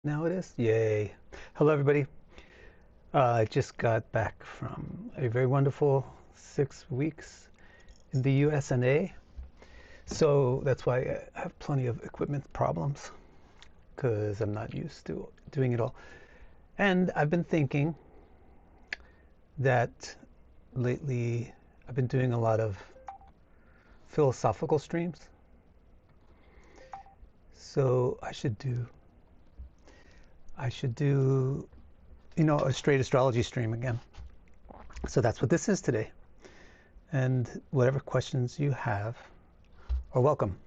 Now it is? Yay. Hello, everybody. I just got back from a very wonderful 6 weeks in the US&A. So that's why I have plenty of equipment problems because I'm not used to doing it all. And I've been thinking that lately I've been doing a lot of philosophical streams. So I should do a straight astrology stream again. So that's what this is today. And whatever questions you have are welcome.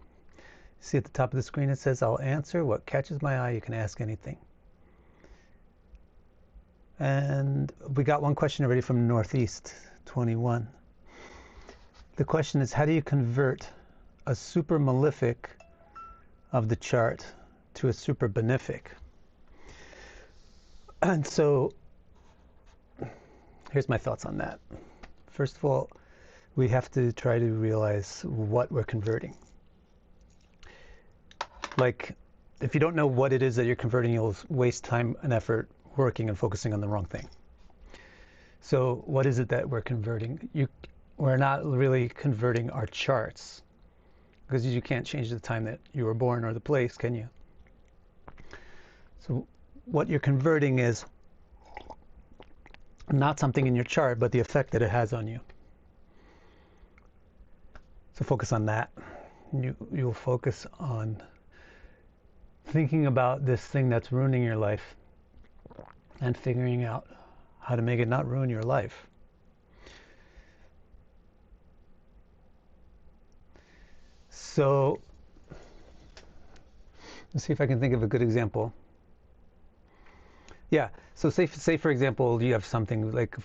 See at the top of the screen it says I'll answer what catches my eye. You can ask anything. And we got one question already from Northeast 21. The question is, how do you convert a super malefic of the chart to a super benefic? And so here's my thoughts on that. First of all, we have to try to realize what we're converting. Like, if you don't know what it is that you're converting, you'll waste time and effort working and focusing on the wrong thing. So what is it that we're converting? We're not really converting our charts, because you can't change the time that you were born or the place, can you? So what you're converting is not something in your chart, but the effect that it has on you. So focus on that. You'll focus on thinking about this thing that's ruining your life and figuring out how to make it not ruin your life. So let's see if I can think of a good example. Yeah, so say for example, you have something like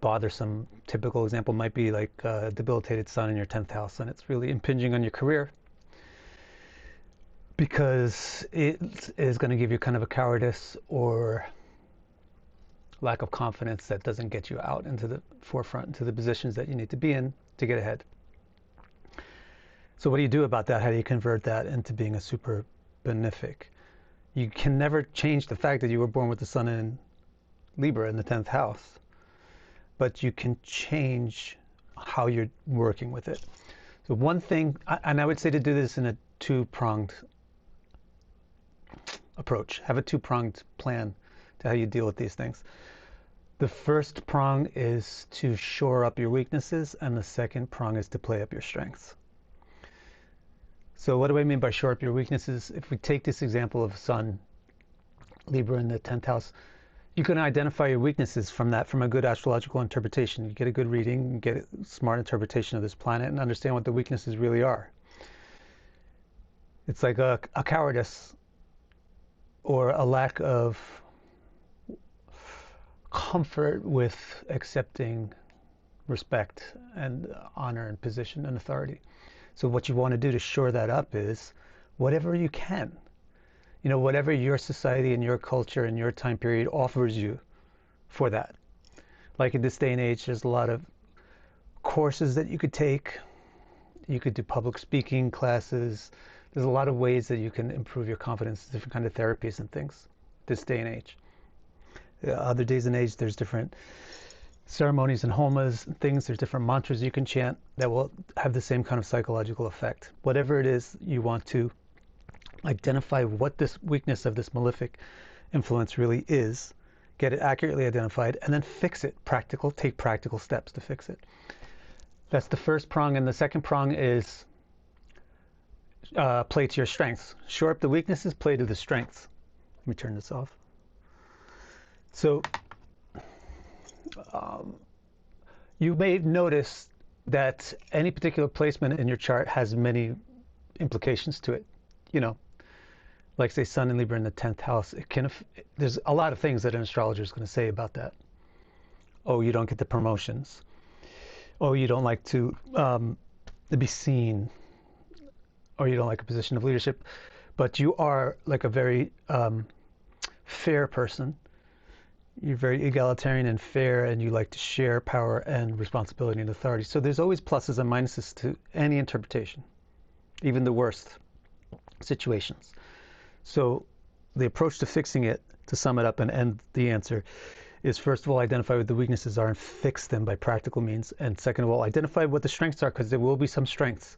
bothersome. Typical example might be like a debilitated sun in your 10th house, and it's really impinging on your career because it is going to give you kind of a cowardice or lack of confidence that doesn't get you out into the forefront, into the positions that you need to be in to get ahead. So what do you do about that? How do you convert that into being a super benefic? You can never change the fact that you were born with the sun in Libra in the 10th house, but you can change how you're working with it. So one thing, and I would say to do this in a two-pronged approach. Have a two-pronged plan to how you deal with these things. The first prong is to shore up your weaknesses, and the second prong is to play up your strengths. So what do I mean by shore up your weaknesses? If we take this example of Sun, Libra in the 10th house, you can identify your weaknesses from that, from a good astrological interpretation. You get a good reading, you get a smart interpretation of this planet, and understand what the weaknesses really are. It's like a cowardice or a lack of comfort with accepting respect and honor and position and authority. So what you want to do to shore that up is whatever you can. Whatever your society and your culture and your time period offers you for that. Like in this day and age, there's a lot of courses that you could take. You could do public speaking classes. There's a lot of ways that you can improve your confidence, different kind of therapies and things this day and age. Other days and age, there's different ceremonies and homas and things. There's different mantras you can chant that will have the same kind of psychological effect. Whatever it is you want to identify what this weakness of this malefic influence really is, get it accurately identified, and then fix it. Take practical steps to fix it. That's the first prong. And the second prong is play to your strengths. Shore up the weaknesses, play to the strengths. Let me turn this off. So you may notice that any particular placement in your chart has many implications to it. Like say Sun in Libra in the 10th house, there's a lot of things that an astrologer is going to say about that. Oh, you don't get the promotions. Oh, you don't like to be seen. Or you don't like a position of leadership. But you are like a very fair person. You're very egalitarian and fair, and you like to share power and responsibility and authority. So there's always pluses and minuses to any interpretation, even the worst situations. So the approach to fixing it, to sum it up and end the answer, is first of all, identify what the weaknesses are and fix them by practical means. And second of all, identify what the strengths are, because there will be some strengths.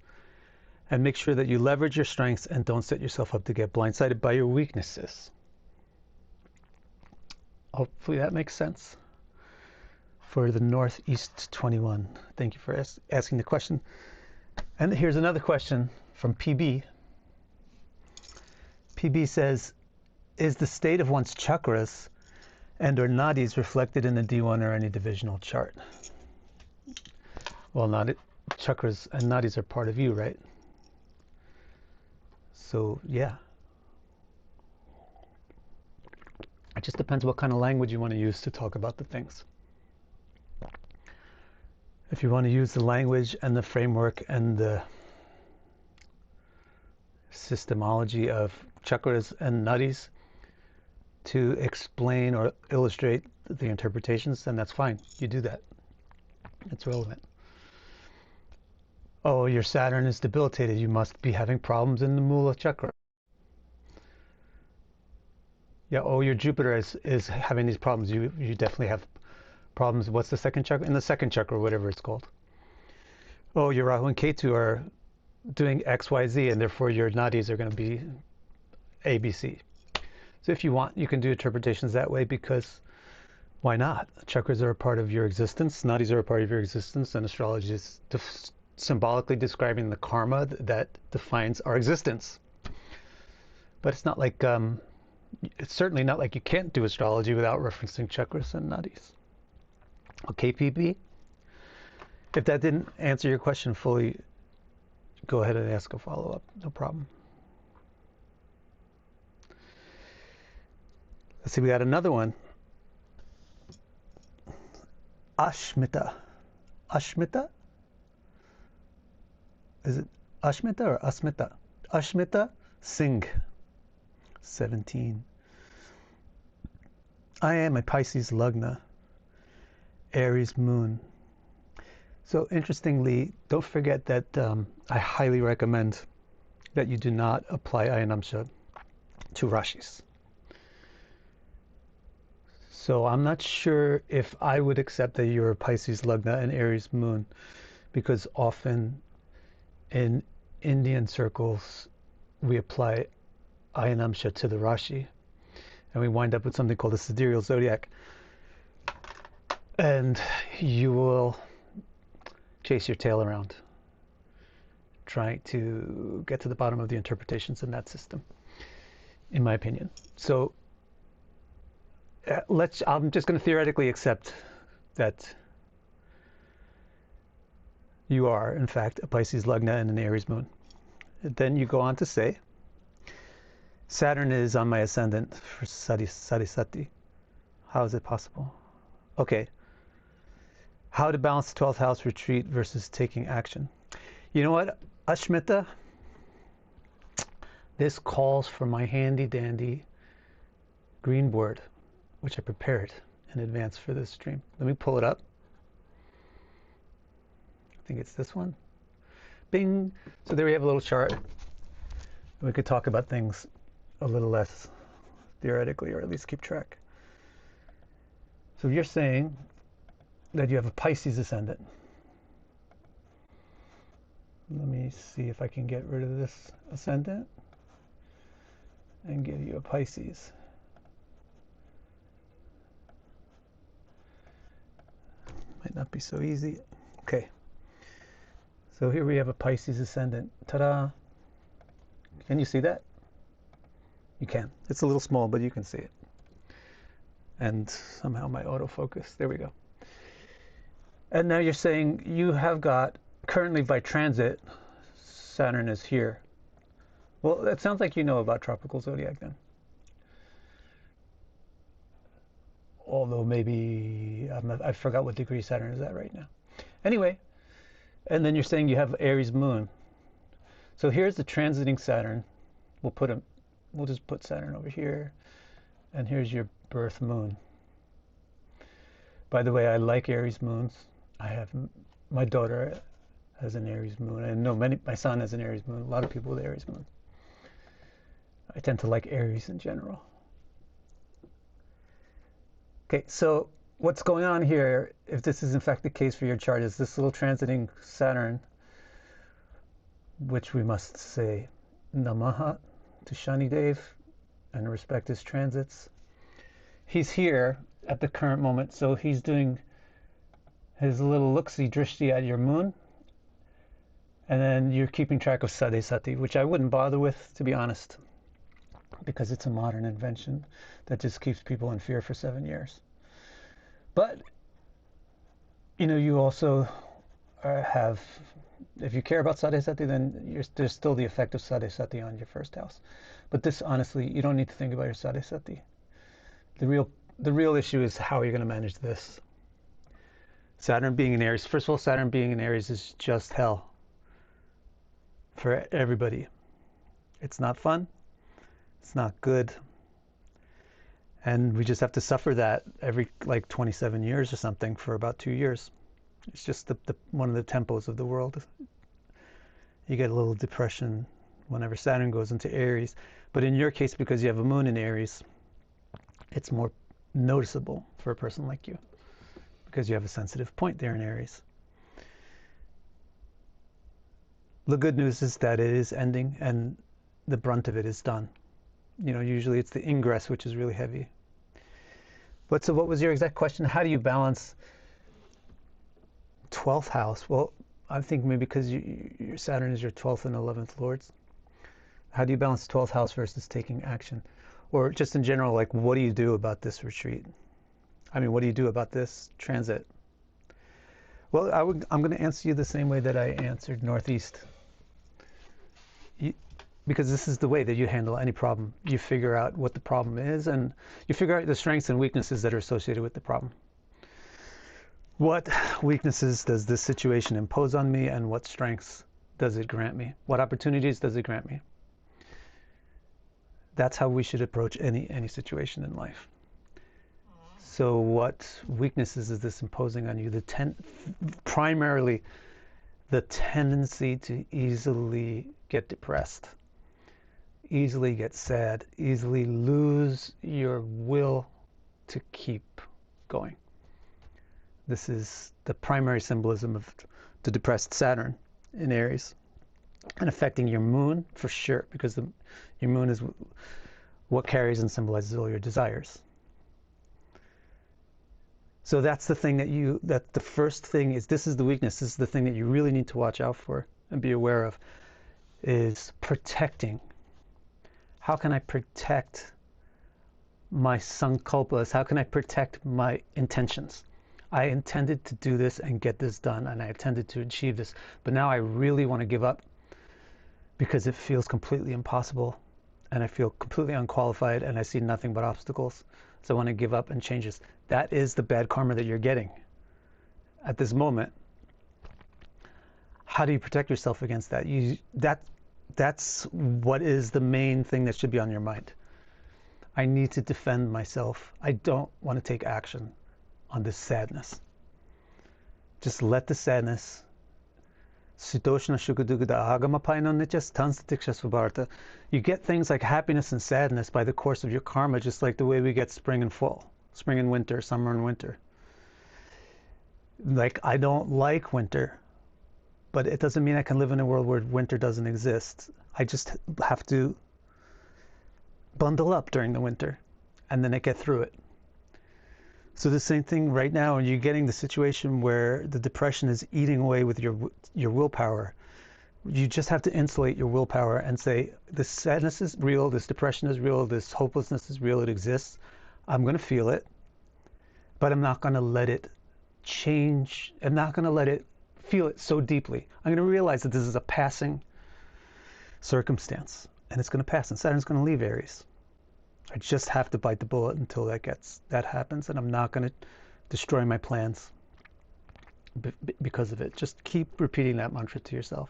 And make sure that you leverage your strengths and don't set yourself up to get blindsided by your weaknesses. Hopefully that makes sense. For the Northeast 21, thank you for asking the question. And here's another question from PB. PB says, is the state of one's chakras and or nadis reflected in the D1 or any divisional chart? Well, chakras and nadis are part of you, right? So, yeah. It just depends what kind of language you want to use to talk about the things. If you want to use the language and the framework and the systemology of chakras and nadis to explain or illustrate the interpretations, then that's fine. You do that. It's relevant. Oh, your Saturn is debilitated. You must be having problems in the Mula chakra. Yeah, oh, your Jupiter is having these problems. You definitely have problems. What's the second chakra? In the second chakra, whatever it's called. Oh, your Rahu and Ketu are doing X, Y, Z, and therefore your nadis are going to be A, B, C. So if you want, you can do interpretations that way, because why not? Chakras are a part of your existence. Nadis are a part of your existence, and astrology is symbolically describing the karma that defines our existence. But it's not like, it's certainly not like you can't do astrology without referencing chakras and nadis. Okay, PB? If that didn't answer your question fully, go ahead and ask a follow-up. No problem. Let's see, we got another one. Ashmita. Ashmita? Is it Ashmita or Asmita? Ashmita Singh, 17. I am a Pisces Lagna, Aries moon. So interestingly, don't forget that I highly recommend that you do not apply Ayanamsha to Rashis. So I'm not sure if I would accept that you're a Pisces Lagna and Aries moon, because often in Indian circles we apply Ayanamsha to the Rashi, and we wind up with something called a sidereal zodiac, and you will chase your tail around trying to get to the bottom of the interpretations in that system, in my opinion. So I'm just going to theoretically accept that you are, in fact, a Pisces Lagna and an Aries moon. And then you go on to say, Saturn is on my ascendant for Sadhisati. How is it possible? Okay. How to balance the 12th house retreat versus taking action. You know what, Ashmita? This calls for my handy dandy green board, which I prepared in advance for this stream. Let me pull it up. I think it's this one. Bing. So there we have a little chart. We could talk about things a little less theoretically, or at least keep track. So you're saying that you have a Pisces ascendant. Let me see if I can get rid of this ascendant and give you a Pisces. Might not be so easy. Okay. So here we have a Pisces ascendant. Ta-da! Can you see that? You can. It's a little small, but you can see it. And somehow my autofocus. There we go. And now you're saying you have got, currently by transit, Saturn is here. Well, that sounds like you know about tropical zodiac then. Although maybe, I forgot what degree Saturn is at right now. Anyway, and then you're saying you have Aries moon. So here's the transiting Saturn. We'll just put Saturn over here. And here's your birth moon. By the way, I like Aries moons. My daughter has an Aries moon. I know my son has an Aries moon. A lot of people with Aries moon. I tend to like Aries in general. Okay, so what's going on here, if this is in fact the case for your chart, is this little transiting Saturn, which we must say Namaha to Shani Dev and respect his transits. He's here at the current moment, so he's doing his little look-see drishti at your moon, and then you're keeping track of Sade Sati, which I wouldn't bother with, to be honest, because it's a modern invention that just keeps people in fear for 7 years. But, you know, you also have, if you care about Sade Sati, then there's still the effect of Sade Sati on your first house. But this, honestly, you don't need to think about your Sade Sati. The real issue is how you're going to manage this. Saturn being in Aries. First of all, Saturn being in Aries is just hell for everybody. It's not fun. It's not good. And we just have to suffer that every like 27 years or something for about 2 years. It's just one of the tempos of the world. You get a little depression whenever Saturn goes into Aries. But in your case, because you have a moon in Aries, it's more noticeable for a person like you, because you have a sensitive point there in Aries. The good news is that it is ending and the brunt of it is done. You know, usually it's the ingress which is really heavy. But so what was your exact question? How do you balance 12th house? Well, I think maybe because your Saturn is your 12th and 11th lords. How do you balance 12th house versus taking action? Or just in general, like, what do you do about this retreat? I mean, what do you do about this transit? Well, I'm going to answer you the same way that I answered Northeast. Because this is the way that you handle any problem. You figure out what the problem is, and you figure out the strengths and weaknesses that are associated with the problem. What weaknesses does this situation impose on me, and what strengths does it grant me? What opportunities does it grant me? That's how we should approach any situation in life. So what weaknesses is this imposing on you? Primarily the tendency to easily get depressed, easily get sad, easily lose your will to keep going. This is the primary symbolism of the depressed Saturn in Aries, and affecting your moon for sure, because your moon is what carries and symbolizes all your desires. So that's the thing that the first thing is, this is the weakness, this is the thing that you really need to watch out for and be aware of, is protecting. How can I protect my sankalpas? How can I protect my intentions? I intended to do this and get this done, and I intended to achieve this, but now I really want to give up because it feels completely impossible, and I feel completely unqualified, and I see nothing but obstacles. So I want to give up and change this. That is the bad karma that you're getting at this moment. How do you protect yourself against that? That's what is the main thing that should be on your mind. I need to defend myself. I don't want to take action on this sadness. Just let the sadness. You get things like happiness and sadness by the course of your karma, just like the way we get spring and fall, spring and winter, summer and winter. Like, I don't like winter, but it doesn't mean I can live in a world where winter doesn't exist. I just have to bundle up during the winter, and then I get through it. So the same thing right now, and you're getting the situation where the depression is eating away with your willpower. You just have to insulate your willpower and say, this sadness is real, this depression is real, this hopelessness is real, it exists. I'm going to feel it, but I'm not going to let it change. I'm not going to let it feel it so deeply. I'm going to realize that this is a passing circumstance, and it's going to pass, and Saturn's going to leave Aries. I just have to bite the bullet until that happens, and I'm not going to destroy my plans because of it. Just keep repeating that mantra to yourself.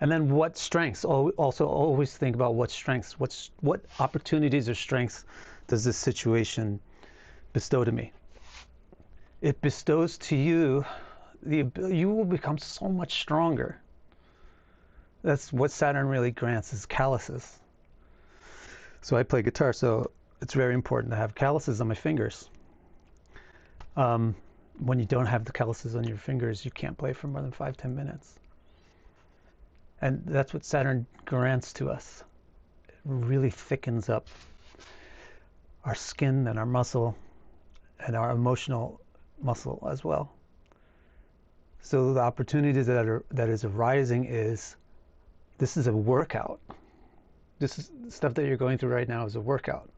And then what strengths? Also always think about what strengths, what opportunities or strengths does this situation bestow to me? It bestows to you you will become so much stronger. That's what Saturn really grants, is calluses. So I play guitar, so it's very important to have calluses on my fingers. When you don't have the calluses on your fingers, you can't play for more than 5-10 minutes. And that's what Saturn grants to us. It really thickens up our skin and our muscle and our emotional muscle as well. So the opportunity that is arising is, this is a workout. This is stuff that you're going through right now is a workout.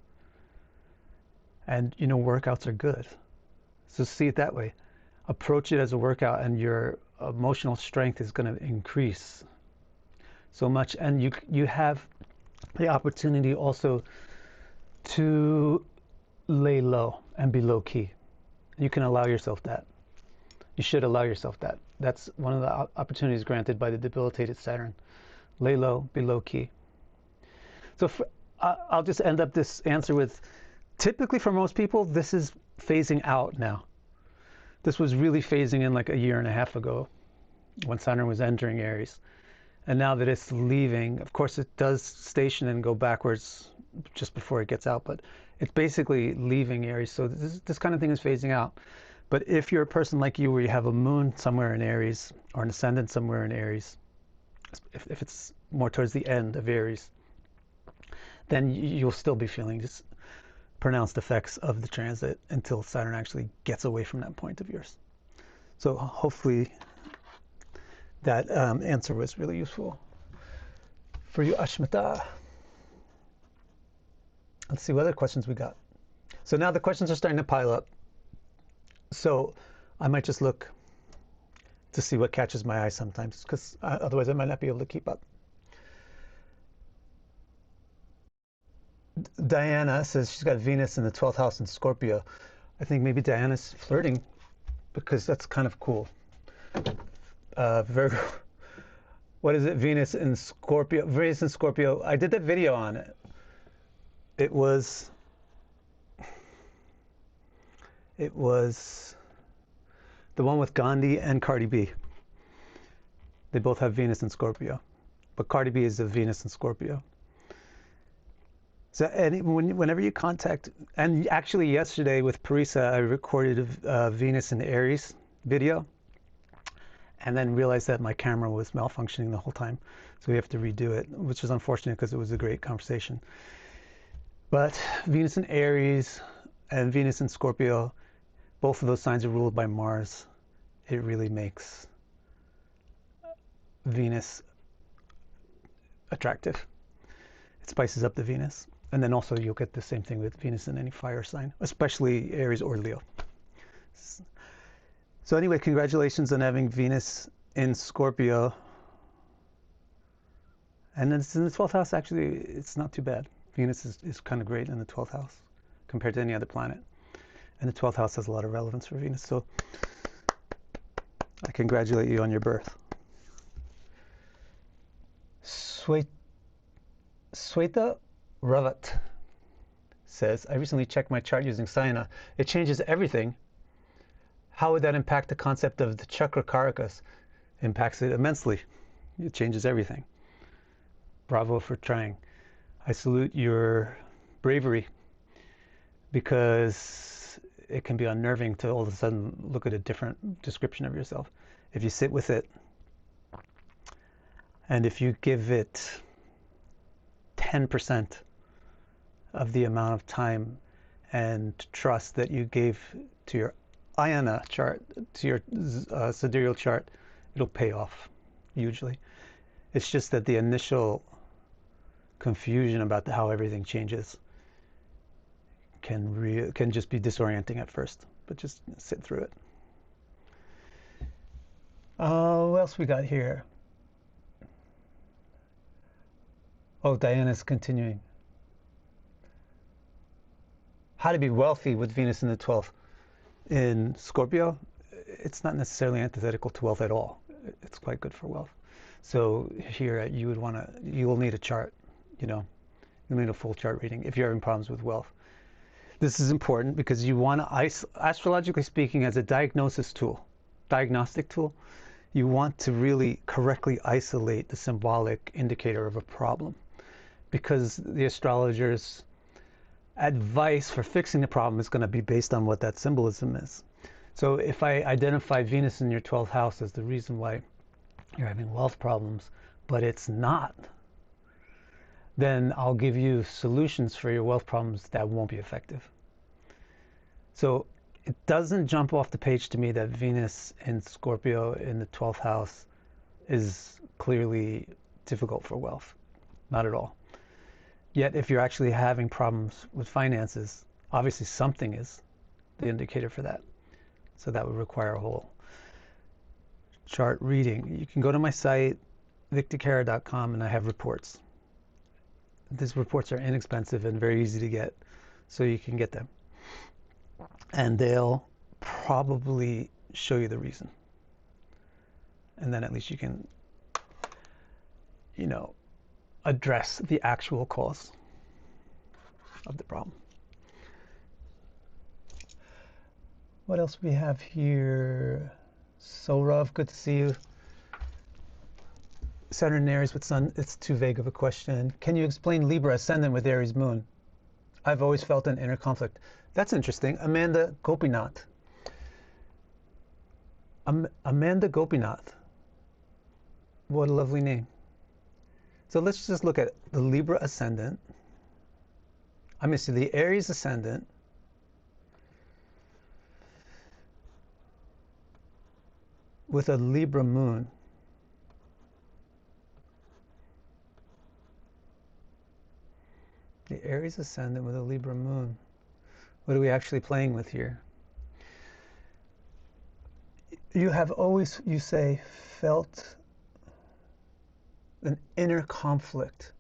And workouts are good. So see it that way. Approach it as a workout, and your emotional strength is going to increase so much. And you have the opportunity also to lay low and be low key. You can allow yourself that. You should allow yourself that. That's one of the opportunities granted by the debilitated Saturn. Lay low, be low key. So I'll just end up this answer with, typically for most people, this is phasing out now. This was really phasing in like a year and a half ago when Saturn was entering Aries. And now that it's leaving, of course it does station and go backwards just before it gets out, but it's basically leaving Aries. So this kind of thing is phasing out. But if you're a person like you, where you have a moon somewhere in Aries or an ascendant somewhere in Aries, if it's more towards the end of Aries, then you'll still be feeling just pronounced effects of the transit until Saturn actually gets away from that point of yours. So hopefully that answer was really useful for you, Ashmita. Let's see what other questions we got. So now the questions are starting to pile up. So I might just look to see what catches my eye sometimes, because otherwise I might not be able to keep up. Diana says she's got Venus in the 12th house in Scorpio. I think maybe Diana's flirting, because that's kind of cool. Virgo, what is it? Venus in Scorpio. Venus in Scorpio. I did that video on it. It was the one with Gandhi and Cardi B. They both have Venus in Scorpio, but Cardi B is a Venus in Scorpio. So whenever you contact, and actually yesterday with Parisa, I recorded a Venus in Aries video, and then realized that my camera was malfunctioning the whole time. So we have to redo it, which is unfortunate because it was a great conversation. But Venus in Aries and Venus in Scorpio, both of those signs are ruled by Mars. It really makes Venus attractive. It spices up the Venus. And then also you'll get the same thing with Venus in any fire sign, especially Aries or Leo. So anyway, congratulations on having Venus in Scorpio. And it's in the 12th house. Actually, it's not too bad. Venus is kind of great in the 12th house compared to any other planet. And the 12th house has a lot of relevance for Venus. So I congratulate you on your birth. Sweta Ravat says, I recently checked my chart using Sayana. It changes everything. How would that impact the concept of the chakra karakas? Impacts it immensely. It changes everything. Bravo for trying. I salute your bravery, because it can be unnerving to all of a sudden look at a different description of yourself. If you sit with it, and if you give it 10% of the amount of time and trust that you gave to your Ayana chart, to your sidereal chart, it'll pay off hugely. It's just that the initial confusion about how everything changes can just be disorienting at first, but just sit through it. What else we got here? Oh, Diana's continuing. How to be wealthy with Venus in the 12th. In Scorpio, it's not necessarily antithetical to wealth at all. It's quite good for wealth. So here you will need a chart, you'll need a full chart reading if you're having problems with wealth. This is important because you want to, astrologically speaking, as a diagnostic tool, you want to really correctly isolate the symbolic indicator of a problem, because the astrologer's advice for fixing the problem is going to be based on what that symbolism is. So if I identify Venus in your 12th house as the reason why you're having wealth problems, but it's not, then I'll give you solutions for your wealth problems that won't be effective. So it doesn't jump off the page to me that Venus in Scorpio in the 12th house is clearly difficult for wealth. Not at all. Yet if you're actually having problems with finances, obviously something is the indicator for that. So that would require a whole chart reading. You can go to my site, victorcara.com, and I have reports. These reports are inexpensive and very easy to get, so you can get them. And they'll probably show you the reason. And then at least you can, address the actual cause of the problem. What else we have here? Sorav, good to see you. Saturn and Aries with Sun, it's too vague of a question. Can you explain Libra ascendant with Aries moon? I've always felt an inner conflict. That's interesting. Amanda Gopinath. Amanda Gopinath. What a lovely name. So let's just look at the Libra ascendant. I'm going to see the Aries ascendant. With a Libra moon. The Aries ascendant with a Libra moon. What are we actually playing with here? You have always, you say, felt an inner conflict.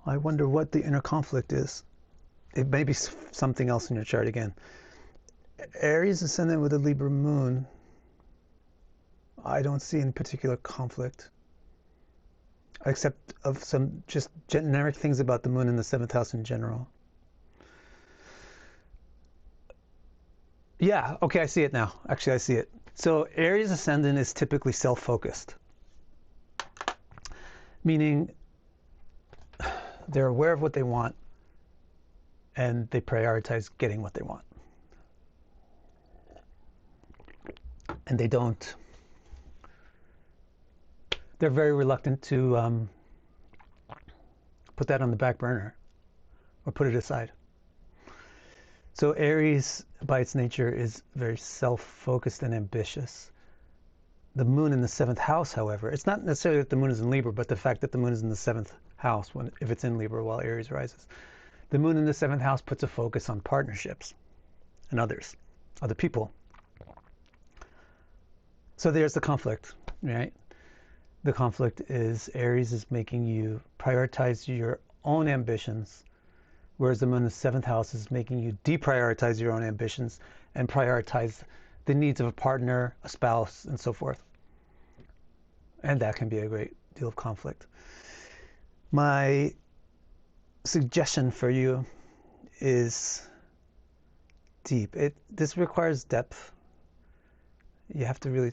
I wonder what the inner conflict is. It may be something else in your chart again. Aries ascendant with a Libra moon. I don't see any particular conflict, except of some just generic things about the moon in the 7th house in general. Yeah, okay, I see it now. Actually, I see it. So Aries ascendant is typically self-focused, meaning they're aware of what they want and they prioritize getting what they want. And they're very reluctant to put that on the back burner or put it aside. So Aries, by its nature, is very self-focused and ambitious. The moon in the 7th house, however, it's not necessarily that the moon is in Libra, but the fact that the moon is in the 7th house if it's in Libra while Aries rises. The moon in the 7th house puts a focus on partnerships and others, other people. So there's the conflict, right? The conflict is Aries is making you prioritize your own ambitions, whereas the moon in the 7th house is making you deprioritize your own ambitions and prioritize the needs of a partner, a spouse, and so forth. And that can be a great deal of conflict. My suggestion for you is deep. This requires depth. You have to really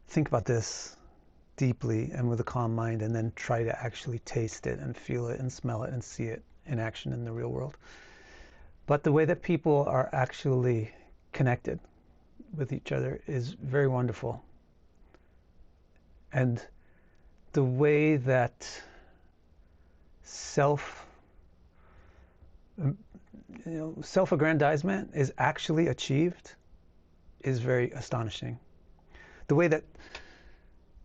think about this deeply and with a calm mind, and then try to actually taste it and feel it and smell it and see it in action in the real world. But the way that people are actually connected with each other is very wonderful. And the way that self-aggrandizement is actually achieved is very astonishing. The way that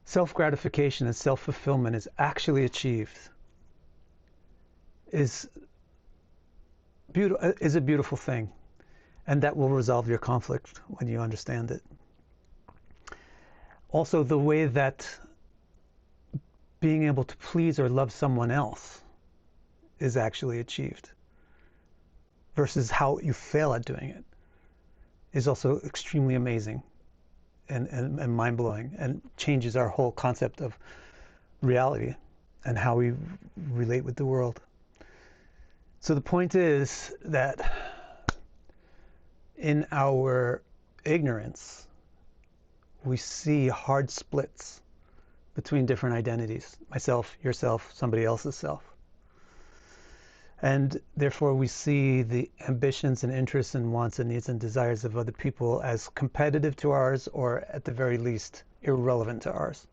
self-gratification and self-fulfillment is actually achieved is a beautiful thing, and that will resolve your conflict when you understand it. Also, the way that being able to please or love someone else is actually achieved versus how you fail at doing it is also extremely amazing and mind-blowing, and changes our whole concept of reality and how we relate with the world. So the point is that in our ignorance, we see hard splits between different identities. Myself, yourself, somebody else's self. And therefore we see the ambitions and interests and wants and needs and desires of other people as competitive to ours, or at the very least irrelevant to ours.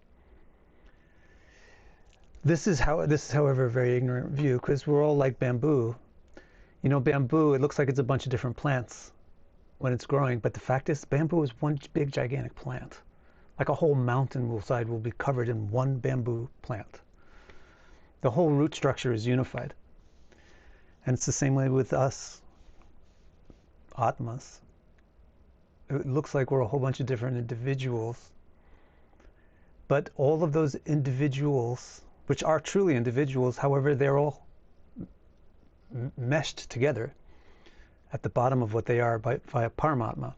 This is however a very ignorant view, because we're all like bamboo. You know, bamboo, it looks like it's a bunch of different plants when it's growing, but the fact is bamboo is one big gigantic plant. Like a whole mountainside will be covered in one bamboo plant. The whole root structure is unified. And it's the same way with us, Atmas. It looks like we're a whole bunch of different individuals, but all of those individuals, which are truly individuals, however, they're all meshed together at the bottom of what they are via Paramatma.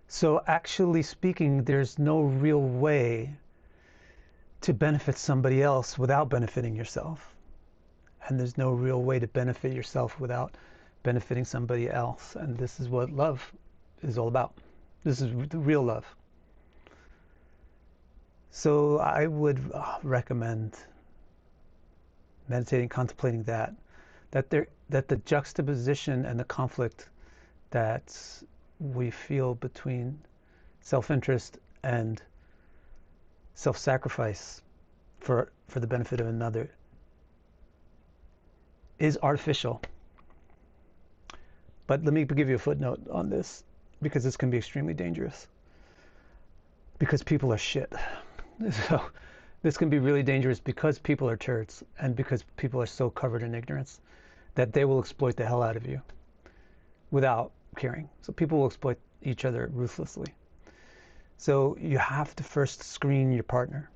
So actually speaking, there's no real way to benefit somebody else without benefiting yourself. And there's no real way to benefit yourself without benefiting somebody else. And this is what love is all about. This is the real love. So I would recommend meditating, contemplating that the juxtaposition and the conflict that we feel between self-interest and self-sacrifice for the benefit of another is artificial. But let me give you a footnote on this, because this can be extremely dangerous. Because people are shit. So this can be really dangerous because people are turds, and because people are so covered in ignorance that they will exploit the hell out of you without caring. So people will exploit each other ruthlessly. So you have to first screen your partner.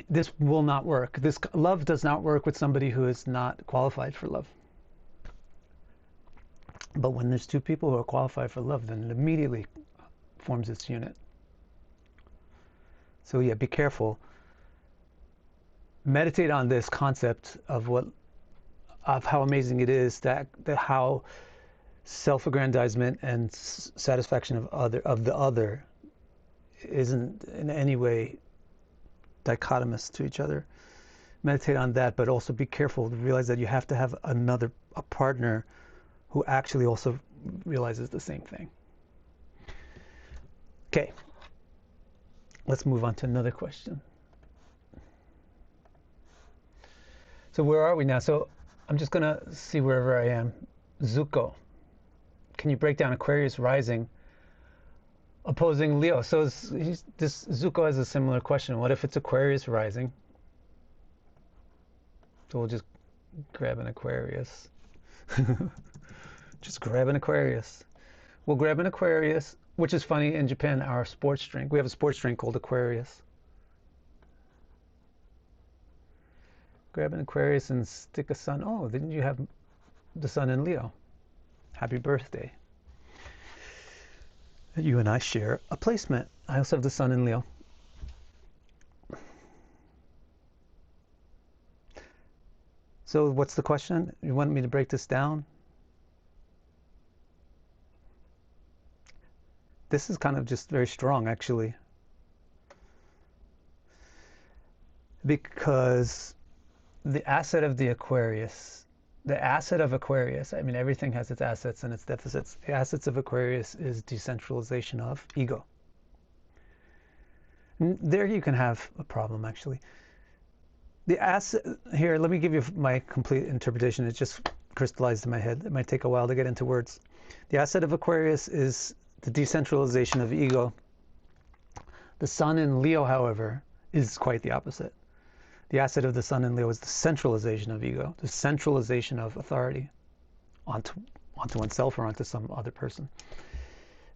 This will not work. This love does not work with somebody who is not qualified for love. But when there's two people who are qualified for love, then it immediately forms its unit. So yeah, be careful. Meditate on this concept of how amazing it is that how self-aggrandizement and satisfaction of the other isn't in any way dichotomous to each other. Meditate on that, but also be careful to realize that you have to have a partner who actually also realizes the same thing. Okay, let's move on to another question. So where are we now? So I'm just gonna see wherever I am. Zuko, can you break down Aquarius rising opposing Leo? So this Zuko has a similar question. What if it's Aquarius rising? So we'll just grab an Aquarius. Just grab an Aquarius. We'll grab an Aquarius, which is funny, in Japan, our sports drink. We have a sports drink called Aquarius. Grab an Aquarius and stick a sun. Oh, didn't you have the sun in Leo? Happy birthday. You and I share a placement. I also have the sun in Leo. So what's the question? You want me to break this down? This is kind of just very strong, actually. Because the asset of Aquarius, I mean, everything has its assets and its deficits. The assets of Aquarius is decentralization of ego. And there you can have a problem, actually. The asset here, let me give you my complete interpretation. It just crystallized in my head. It might take a while to get into words. The asset of Aquarius is the decentralization of ego. The sun in Leo, however, is quite the opposite. The asset of the sun in Leo is the centralization of ego, the centralization of authority onto oneself or onto some other person.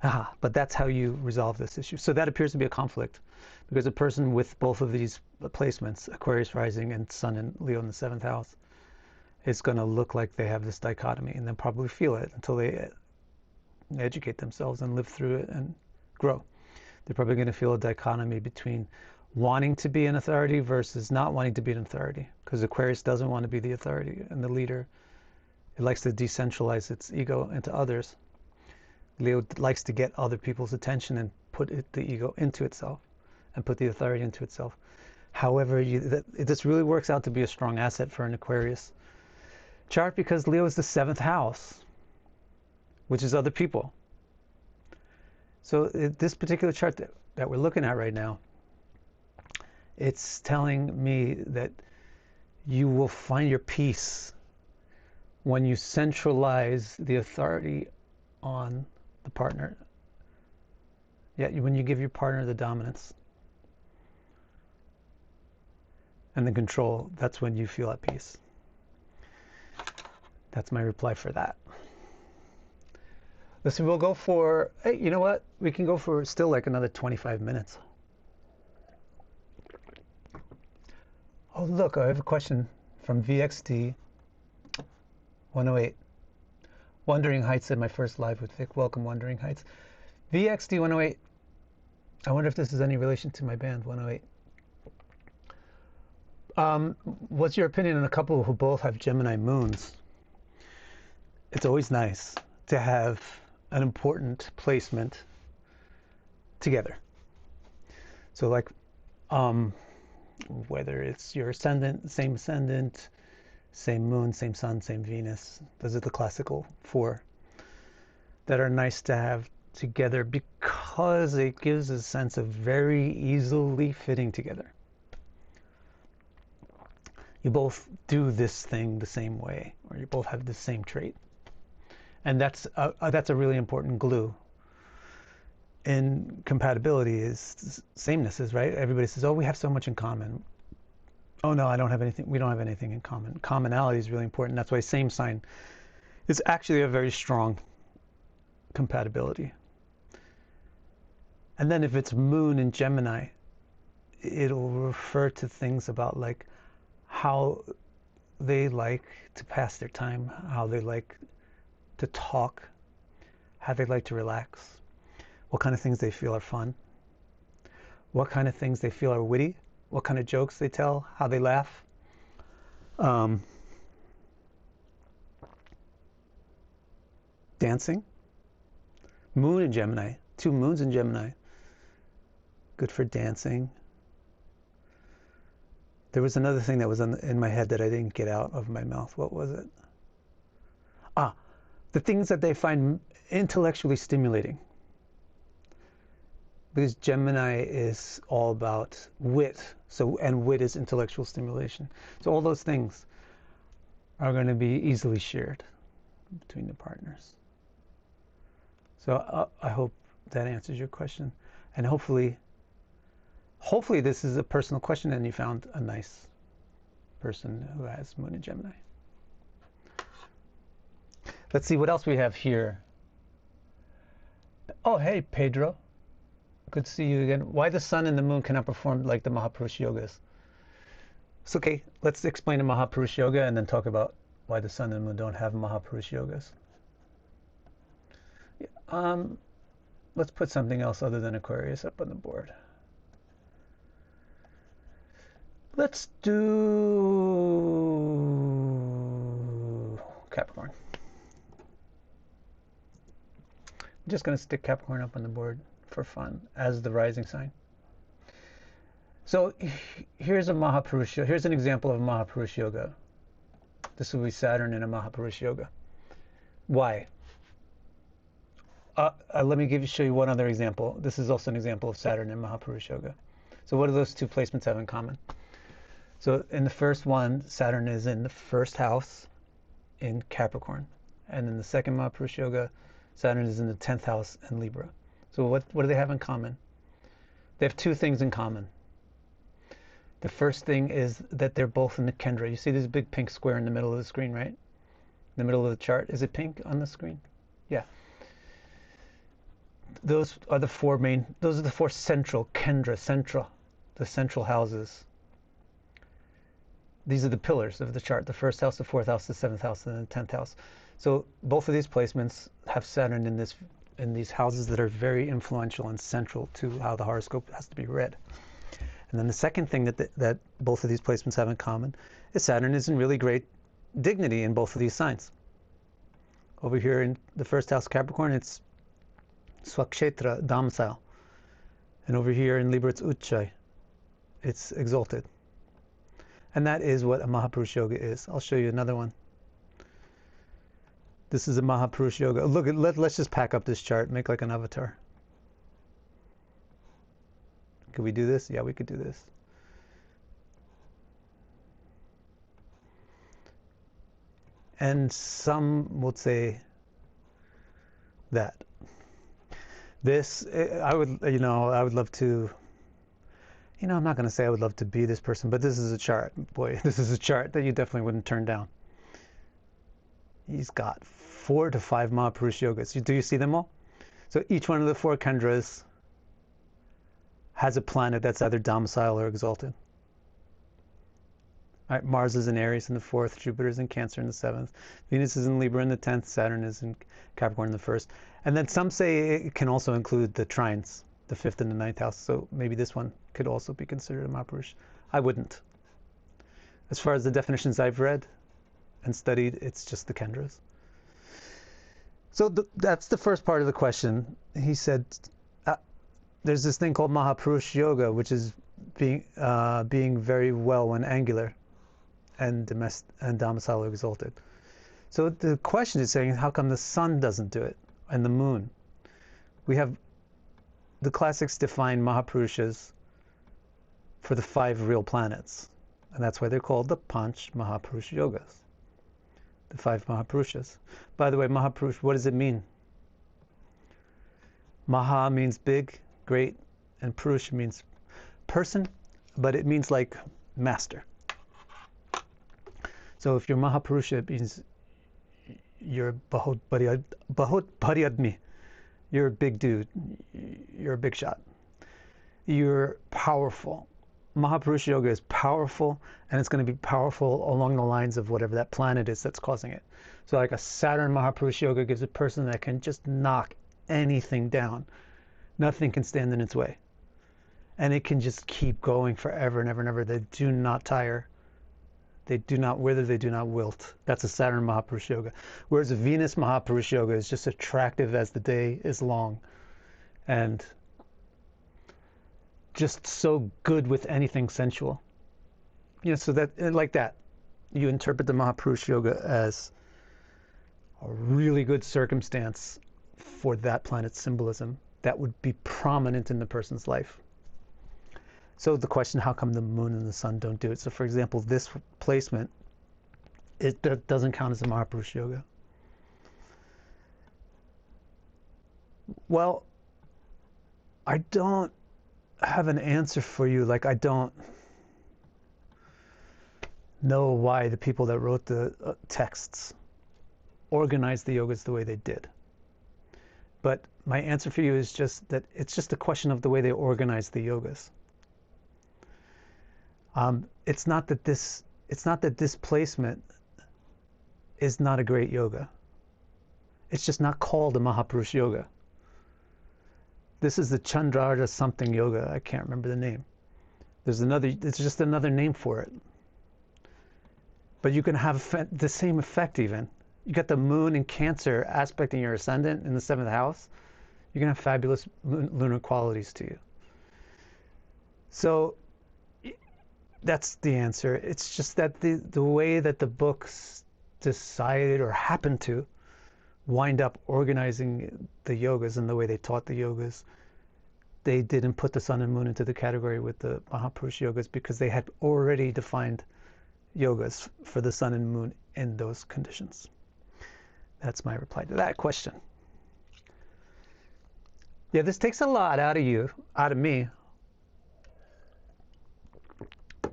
But that's how you resolve this issue. So that appears to be a conflict, because a person with both of these placements, Aquarius rising and sun in Leo in the 7th house, is going to look like they have this dichotomy, and they'll probably feel it until they educate themselves and live through it and grow. They're probably going to feel a dichotomy between wanting to be an authority versus not wanting to be an authority, because Aquarius doesn't want to be the authority and the leader. It likes to decentralize its ego into others. Leo likes to get other people's attention and put the ego into itself and put the authority into itself. However, this really works out to be a strong asset for an Aquarius chart because Leo is the 7th house, which is other people. So this particular chart that we're looking at right now, it's telling me that you will find your peace when you centralize the authority on the partner. Yeah, when you give your partner the dominance and the control, that's when you feel at peace. That's my reply for that. Listen, we'll go for, hey, you know what? We can go for still like another 25 minutes. Oh, look, I have a question from VXD 108. Wandering Heights said my first live with Vic. Welcome, Wandering Heights. VXD 108. I wonder if this is any relation to my band, 108. What's your opinion on a couple who both have Gemini moons? It's always nice to have an important placement together. So like, whether it's your ascendant, same moon, same sun, same Venus. Those are the classical 4 that are nice to have together because it gives a sense of very easily fitting together. You both do this thing the same way, or you both have the same trait. And that's a really important glue in compatibility is samenesses, right? Everybody says, oh, we have so much in common. Oh no, I don't have anything. We don't have anything in common. Commonality is really important. That's why same sign is actually a very strong compatibility. And then if it's moon in Gemini, it'll refer to things about like how they like to pass their time, how they like to talk, how they like to relax, what kind of things they feel are fun, what kind of things they feel are witty, what kind of jokes they tell, how they laugh. Dancing. Moon in Gemini. 2 moons in Gemini. Good for dancing. There was another thing that was in my head that I didn't get out of my mouth. What was it? The things that they find intellectually stimulating. Because Gemini is all about wit. And wit is intellectual stimulation. So all those things are going to be easily shared between the partners. So I hope that answers your question. And hopefully this is a personal question and you found a nice person who has moon in Gemini. Let's see what else we have here. Oh, hey, Pedro. Good to see you again. Why the sun and the moon cannot perform like the Mahapurush yogas? It's okay. Let's explain the Mahapurush yoga and then talk about why the sun and the moon don't have Mahapurush yogas. Let's put something else other than Aquarius up on the board. Let's do Capricorn. I'm just going to stick Capricorn up on the board for fun as the rising sign. So here's a Mahapurush. Here's an example of Mahapurush yoga. This will be Saturn in a Mahapurush yoga. Why? Let me show you one other example. This is also an example of Saturn in Mahapurush yoga. So what do those 2 placements have in common? So in the first one, Saturn is in the 1st house in Capricorn. And in the second Mahapurush yoga, Saturn is in the 10th house in Libra. So what do they have in common? They have 2 things in common. The first thing is that they're both in the Kendra. You see this big pink square in the middle of the screen, right? In the middle of the chart. Is it pink on the screen? Yeah. Those are the 4 central Kendra, the central houses. These are the pillars of the chart. The 1st house, the 4th house, the 7th house, and the 10th house. So both of these placements have Saturn in these houses that are very influential and central to how the horoscope has to be read. And then the second thing that both of these placements have in common is Saturn is in really great dignity in both of these signs. Over here in the 1st house Capricorn, it's Swakshetra, domicile. And over here in Libra, it's Uchai. It's exalted. And that is what a Mahapurush Yoga is. I'll show you another one. This is a Mahapurush Yoga. Look, let's just pack up this chart, make like an avatar. Could we do this? Yeah, we could do this. And some would say that this, I would love to, I'm not going to say I would love to be this person, but this is a chart. Boy, this is a chart that you definitely wouldn't turn down. He's got 4 to 5 Mahapurush Yogas. Do you see them all? So each one of the 4 Kendras has a planet that's either domicile or exalted. All right, Mars is in Aries in the 4th, Jupiter is in Cancer in the 7th, Venus is in Libra in the 10th, Saturn is in Capricorn in the 1st. And then some say it can also include the trines, the 5th and the 9th house. So maybe this one could also be considered a Mahapurush. I wouldn't. As far as the definitions I've read and studied, it's just the Kendras. So that's the first part of the question. He said, there's this thing called Mahapurush Yoga, which is being very well when angular and domicile exalted. So the question is saying, how come the sun doesn't do it and the moon? We have the classics define Mahapurushas for the 5 real planets, and that's why they're called the Panch Mahapurush Yogas, the 5 Mahapurushas. By the way, Mahapurush, what does it mean? Maha means big, great, and Purusha means person, but it means like master. So if you're Mahapurusha, it means you're Bahut Bharyadmi. You're a big dude. You're a big shot. You're powerful. Mahapurusha Yoga is powerful, and it's going to be powerful along the lines of whatever that planet is that's causing it. So like a Saturn Mahapurusha Yoga gives a person that can just knock anything down. Nothing can stand in its way. And it can just keep going forever and ever and ever. They do not tire. They do not wither, they do not wilt. That's a Saturn Mahapurush Yoga. Whereas a Venus Mahapurush Yoga is just attractive as the day is long. And just so good with anything sensual. So that, like that, you interpret the Mahapurush Yoga as a really good circumstance for that planet's symbolism that would be prominent in the person's life. So the question, how come the moon and the sun don't do it? So for example, this placement, it doesn't count as a Mahapurush Yoga. Well, I don't have an answer for you. Like, I don't know why the people that wrote the texts organized the yogas the way they did. But my answer for you is just that it's just a question of the way they organized the yogas. It's not that this placement is not a great yoga. It's just not called a Mahapurush Yoga. This is the Chandrarja something yoga. I can't remember the name. It's just another name for it. But you can have the same effect even. You got the moon in Cancer aspecting your ascendant in the 7th house. You can have fabulous lunar qualities to you. So that's the answer. It's just that the way that the books decided or happened to wind up organizing the yogas and the way they taught the yogas, they didn't put the sun and moon into the category with the Mahapurush Yogas because they had already defined yogas for the sun and moon in those conditions. That's my reply to that question. Yeah, this takes a lot out of me,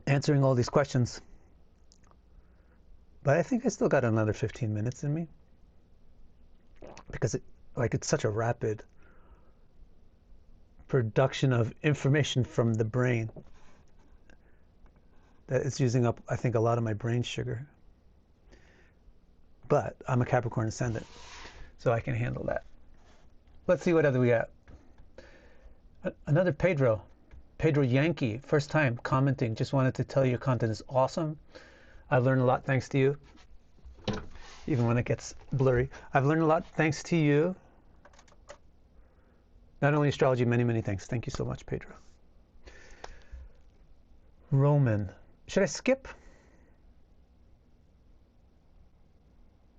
answering all these questions. But I think I still got another 15 minutes in me. Because it's such a rapid production of information from the brain that it's using up, I think, a lot of my brain sugar. But I'm a Capricorn ascendant, so I can handle that. Let's see what other we got. Another Pedro Yankee, first time commenting. Just wanted to tell you your content is awesome. I've learned a lot thanks to you. Even when it gets blurry. I've learned a lot thanks to you. Not only astrology, many, many thanks. Thank you so much, Pedro. Roman. Should I skip?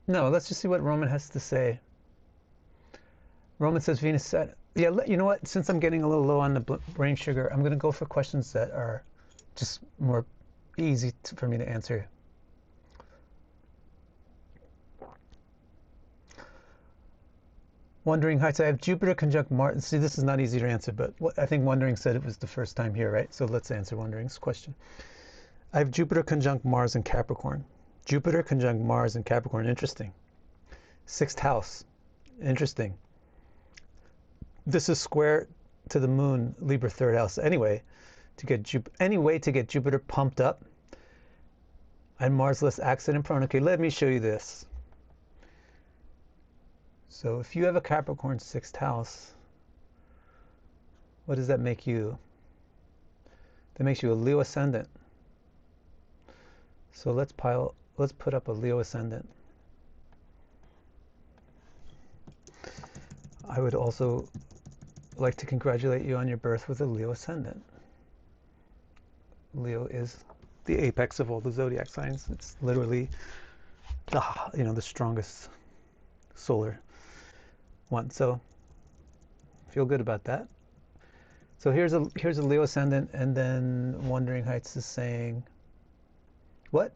No, let's just see what Roman has to say. Roman says Venus said, yeah, you know what? Since I'm getting a little low on the brain sugar, I'm going to go for questions that are just more easy for me to answer. Wandering Heights, I have Jupiter conjunct Mars. See, this is not easy to answer, but I think Wandering said it was the first time here, right? So let's answer Wandering's question. I have Jupiter conjunct Mars in Capricorn. Jupiter conjunct Mars in Capricorn, interesting. Sixth house, interesting. This is square to the moon, Libra third house. Anyway, to get Jupiter pumped up and Mars less accident prone. Okay, let me show you this. So if you have a Capricorn sixth house, what does that make you? That makes you a Leo ascendant. So let's put up a Leo ascendant. I would also like to congratulate you on your birth with a Leo ascendant. Leo is the apex of all the zodiac signs. It's literally the strongest solar one. So feel good about that. So here's a Leo ascendant, and then Wandering Heights is saying what?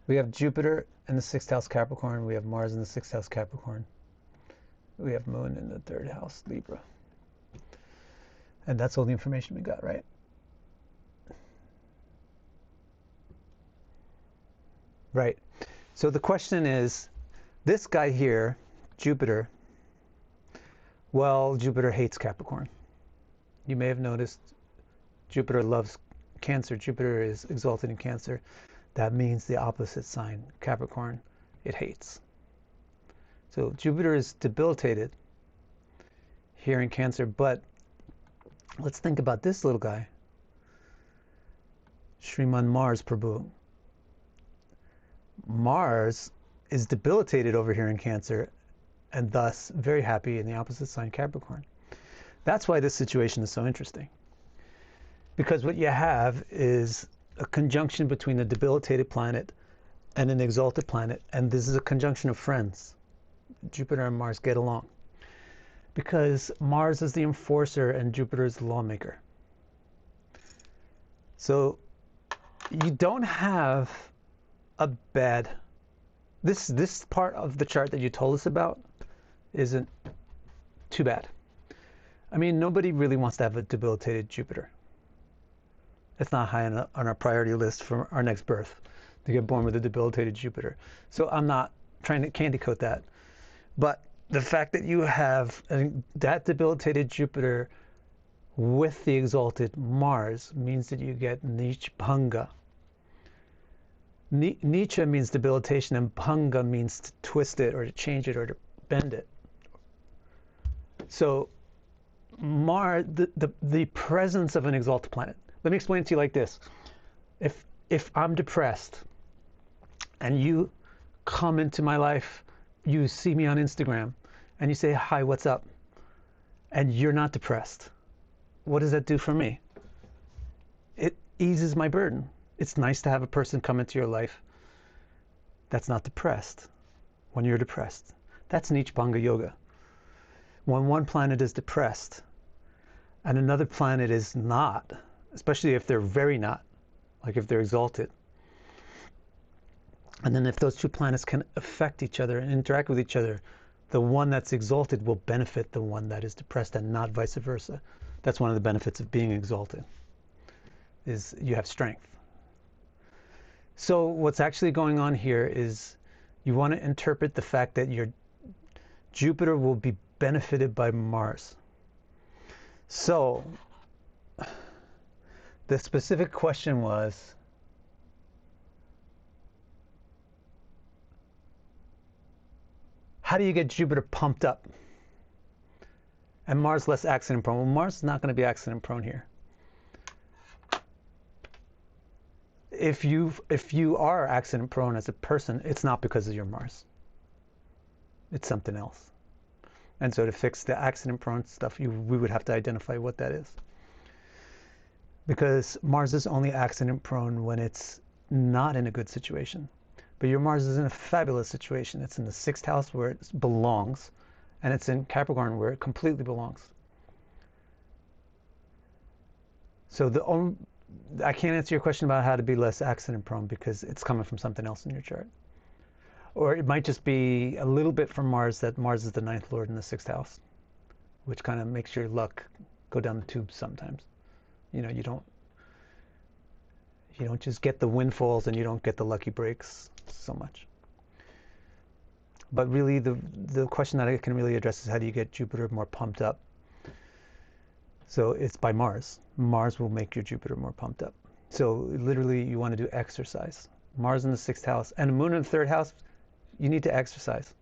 We have Jupiter in the sixth house Capricorn. We have Mars in the sixth house Capricorn. We have Moon in the third house Libra. And that's all the information we got, right? Right. So the question is, this guy here, Jupiter, well, Jupiter hates Capricorn. You may have noticed Jupiter loves Cancer. Jupiter is exalted in Cancer. That means the opposite sign, Capricorn, it hates. So Jupiter is debilitated here in Cancer, but let's think about this little guy. Shriman Mars Prabhu. Mars is debilitated over here in Cancer, and thus very happy in the opposite sign, Capricorn. That's why this situation is so interesting. Because what you have is a conjunction between a debilitated planet and an exalted planet, and this is a conjunction of friends. Jupiter and Mars get along. Because Mars is the enforcer and Jupiter is the lawmaker. So you don't have a bad... This part of the chart that you told us about isn't too bad. I mean, nobody really wants to have a debilitated Jupiter. It's not high on our priority list for our next birth to get born with a debilitated Jupiter. So I'm not trying to candy coat that. But the fact that you have that debilitated Jupiter with the exalted Mars means that you get Nich Bhanga. Nietzsche means debilitation, and Bhanga means to twist it or to change it or to bend it. So Mars, the presence of an exalted planet. Let me explain it to you like this. If I'm depressed and you come into my life, you see me on Instagram and you say, hi, what's up? And you're not depressed. What does that do for me? It eases my burden. It's nice to have a person come into your life that's not depressed when you're depressed. That's Nich Bhanga Yoga. When one planet is depressed and another planet is not, especially if they're very not, like if they're exalted, and then if those two planets can affect each other and interact with each other, the one that's exalted will benefit the one that is depressed and not vice versa. That's one of the benefits of being exalted, is you have strength. So what's actually going on here is you want to interpret the fact that your Jupiter will be benefited by Mars. So the specific question was, how do you get Jupiter pumped up and Mars less accident prone? Well, Mars is not going to be accident prone here. If you are accident prone as a person, it's not because of your Mars. It's something else. And so to fix the accident prone stuff, we would have to identify what that is. because Mars is only accident prone when it's not in a good situation. But your Mars is in a fabulous situation. It's in the 6th house where it belongs, and it's in Capricorn where it completely belongs. So I can't answer your question about how to be less accident prone because it's coming from something else in your chart. Or it might just be a little bit from Mars, that Mars is the 9th lord in the 6th house, which kind of makes your luck go down the tubes sometimes. You know, you don't just get the windfalls and you don't get the lucky breaks so much. But really the question that I can really address is how do you get Jupiter more pumped up? So it's by Mars. Mars will make your Jupiter more pumped up. So literally you want to do exercise. Mars in the 6th house and the Moon in the 3rd house, you need to exercise.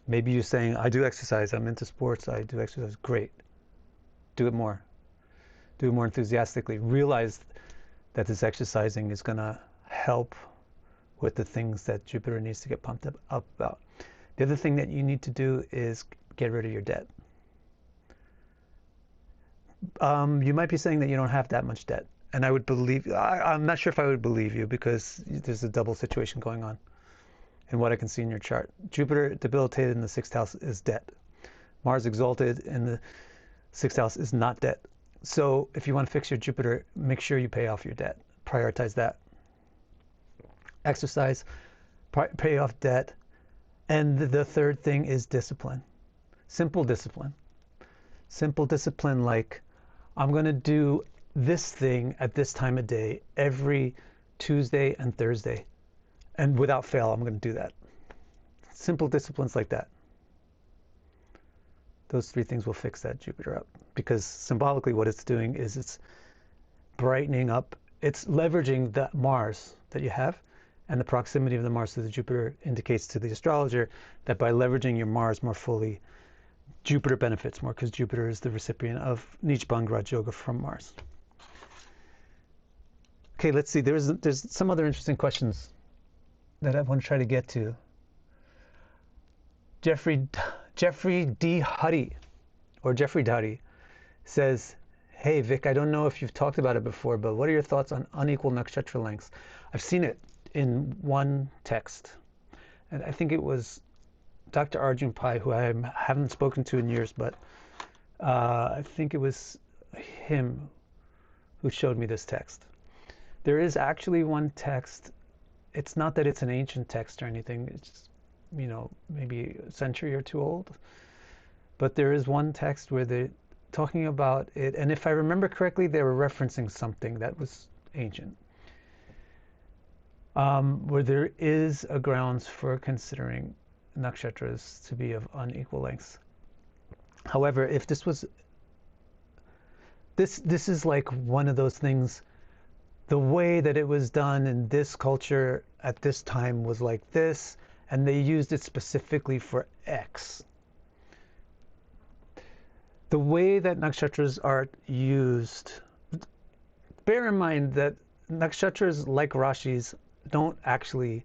Maybe you're saying, I do exercise, I'm into sports, I do exercise. Great. Do it more. Do it more enthusiastically. Realize that this exercising is going to help with the things that Jupiter needs to get pumped up about. The other thing that you need to do is get rid of your debt. You might be saying that you don't have that much debt. And I would believe, I'm not sure if I would believe you because there's a double situation going on in what I can see in your chart. Jupiter debilitated in the 6th house is debt. Mars exalted in the 6th house is not debt. So if you want to fix your Jupiter, make sure you pay off your debt. Prioritize that. Exercise, pay off debt. And the third thing is discipline. Simple discipline. Simple discipline like, I'm going to do this thing at this time of day every Tuesday and Thursday. And without fail, I'm going to do that. Simple disciplines like that. Those 3 things will fix that Jupiter up. Because symbolically what it's doing is it's brightening up, it's leveraging that Mars that you have, and the proximity of the Mars to the Jupiter indicates to the astrologer that by leveraging your Mars more fully, Jupiter benefits more because Jupiter is the recipient of Nichbang Raj Yoga from Mars. Okay, let's see. There's some other interesting questions that I want to try to get to. Jeffrey D. Huddy, or Jeffrey Duddy, says, hey Vic, I don't know if you've talked about it before, but what are your thoughts on unequal nakshatra lengths? I've seen it in one text, and I think it was Dr. Arjun Pai, who I haven't spoken to in years, but I think it was him who showed me this text. There is actually one text. It's not that it's an ancient text or anything. It's just, you know, maybe a century or 2 old. But there is one text where they're talking about it. And if I remember correctly, they were referencing something that was ancient. Where there is a grounds for considering nakshatras to be of unequal lengths. However, if this was, this is like one of those things, the way that it was done in this culture at this time was like this, and they used it specifically for X. The way that nakshatras are used, bear in mind that nakshatras, like rashis, don't actually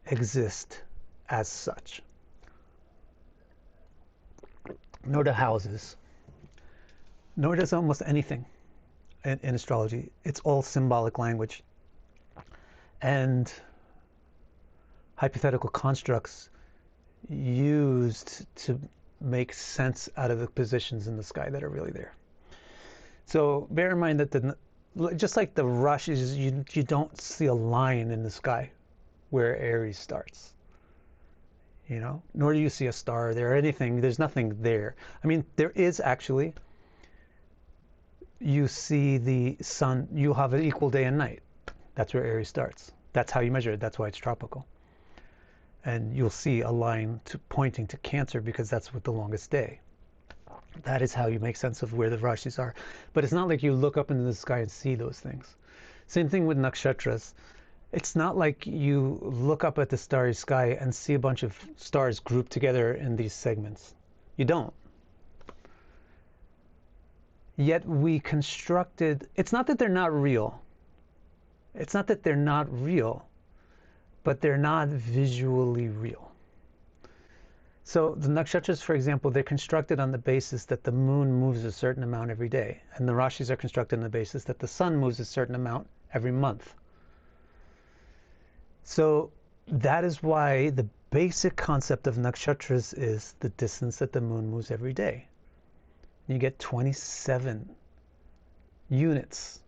exist as such. Nor do houses. Nor does almost anything in astrology. It's all symbolic language and hypothetical constructs used to make sense out of the positions in the sky that are really there. So bear in mind that just like the Rashis, you don't see a line in the sky where Aries starts. You know, nor do you see a star there or anything. There's nothing there. I mean, there is actually. You see the sun, you have an equal day and night. That's where Aries starts. That's how you measure it. That's why it's tropical. And you'll see a line pointing to Cancer because that's with the longest day. That is how you make sense of where the Rashis are. But it's not like you look up into the sky and see those things. Same thing with nakshatras. It's not like you look up at the starry sky and see a bunch of stars grouped together in these segments. You don't. Yet we constructed, it's not that they're not real. It's not that they're not real, but they're not visually real. So the nakshatras, for example, they're constructed on the basis that the moon moves a certain amount every day, and the rashis are constructed on the basis that the sun moves a certain amount every month. So that is why the basic concept of nakshatras is the distance that the moon moves every day. You get 27 units